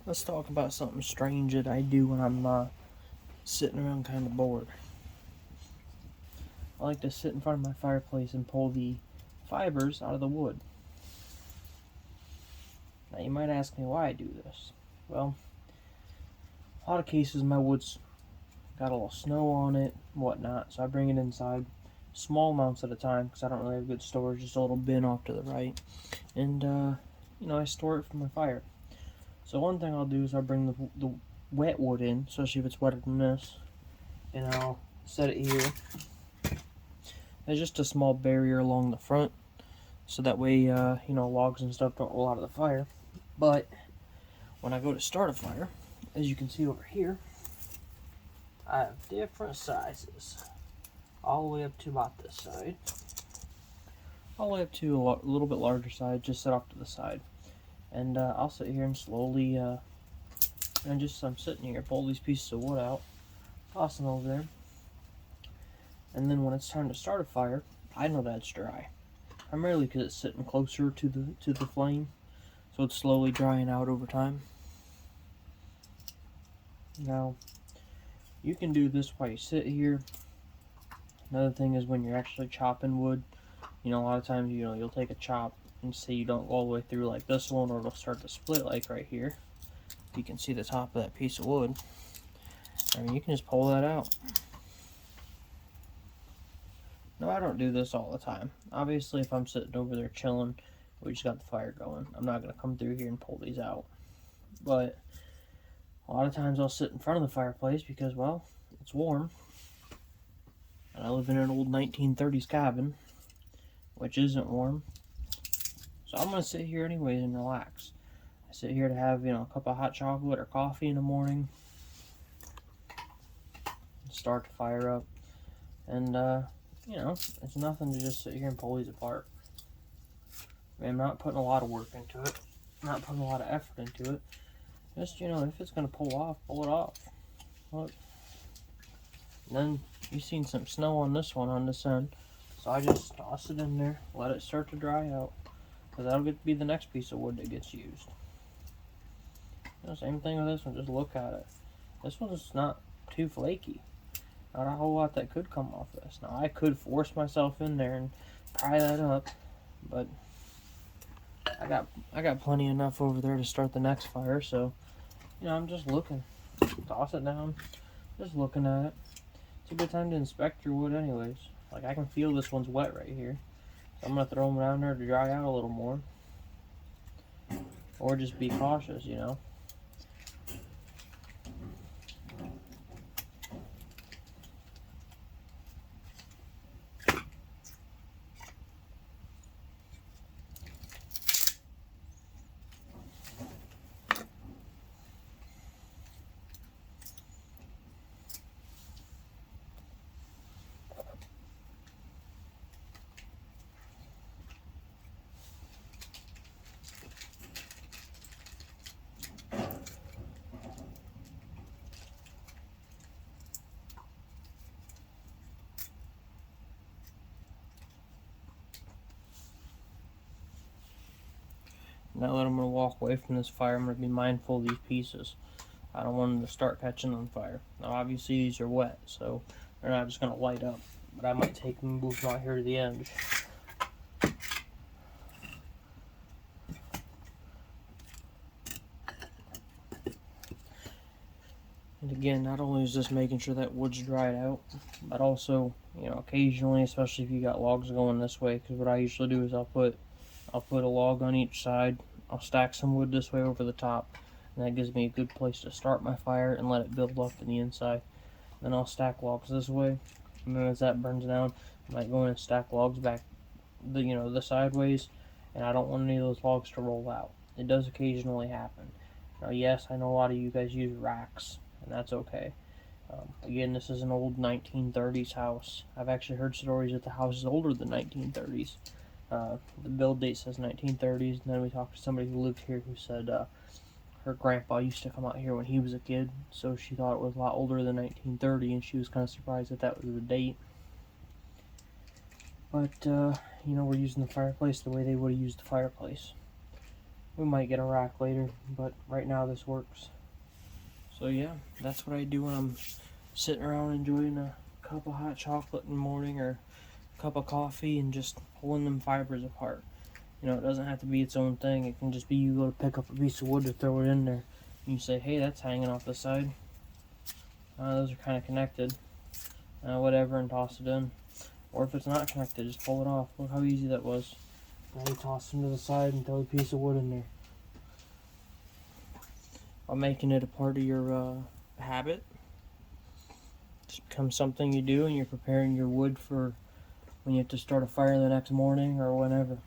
Let's talk about something strange that I do when I'm sitting around kind of bored. I like to sit in front of my fireplace and pull the fibers out of the wood. Now you might ask me why I do this. Well, a lot of cases my wood's got a little snow on it and whatnot, so I bring it inside, small amounts at a time because I don't really have good storage, just a little bin off to the right, and I store it for my fire. So one thing I'll do is I'll bring the wet wood in, especially if it's wetter than this, and I'll set it here. There's just a small barrier along the front, so that way, logs and stuff don't roll out of the fire. But when I go to start a fire, as you can see over here, I have different sizes, all the way up to about this side, all the way up to a little bit larger side, just set off to the side. And I'll sit here and slowly, I'm sitting here, pull these pieces of wood out, toss them over there, and then when it's time to start a fire, I know that it's dry. Primarily because it's sitting closer to the flame, so it's slowly drying out over time. Now, you can do this while you sit here. Another thing is when you're actually chopping wood, a lot of times, you'll take a chop and say you don't go all the way through like this one, or it'll start to split like right here. You can see the top of that piece of wood. You can just pull that out. No, I don't do this all the time. Obviously, if I'm sitting over there chilling, we just got the fire going, I'm not going to come through here and pull these out. But a lot of times I'll sit in front of the fireplace because, well, it's warm. And I live in an old 1930s cabin, which isn't warm. So I'm going to sit here anyways and relax. I sit here to have, a cup of hot chocolate or coffee in the morning. Start the fire up. And, it's nothing to just sit here and pull these apart. I'm not putting a lot of work into it. I'm not putting a lot of effort into it. Just, if it's going to pull it off. Look. And then you've seen some snow on this one, on this end. So I just toss it in there, let it start to dry out. Because that'll get to be the next piece of wood that gets used. Same thing with this one, just look at it. This one's not too flaky. Not a whole lot that could come off this. Now I could force myself in there and pry that up, but I got plenty enough over there to start the next fire, so I'm just looking. Toss it down, just looking at it. It's a good time to inspect your wood anyways. Like, I can feel this one's wet right here. So I'm gonna throw them down there to dry out a little more. Or just be cautious, Now that I'm going to walk away from this fire, I'm going to be mindful of these pieces. I don't want them to start catching on fire. Now obviously these are wet, so they're not just going to light up. But I might take them and move them out here to the edge. And again, not only is this making sure that wood's dried out, but also, occasionally, especially if you got logs going this way, because what I usually do is I'll put a log on each side. I'll stack some wood this way over the top, and that gives me a good place to start my fire and let it build up in the inside. Then I'll stack logs this way, and then as that burns down, I might go in and stack logs back the sideways, and I don't want any of those logs to roll out. It does occasionally happen. Now, yes, I know a lot of you guys use racks, and that's okay. Again, this is an old 1930s house. I've actually heard stories that the house is older than 1930s. The build date says 1930s, and then we talked to somebody who lived here who said her grandpa used to come out here when he was a kid, so she thought it was a lot older than 1930, and she was kind of surprised that was the date. But, we're using the fireplace the way they would have used the fireplace. We might get a rack later, but right now this works. So yeah, that's what I do when I'm sitting around enjoying a cup of hot chocolate in the morning or a cup of coffee and just pulling them fibers apart. You know, it doesn't have to be its own thing. It can just be you go to pick up a piece of wood to throw it in there. And you say, hey, that's hanging off the side. Those are kind of connected. Whatever, and toss it in. Or if it's not connected, just pull it off. Look how easy that was. Now you toss them to the side and throw a piece of wood in there. By making it a part of your habit, it just becomes something you do, and you're preparing your wood for when you have to start a fire the next morning or whenever.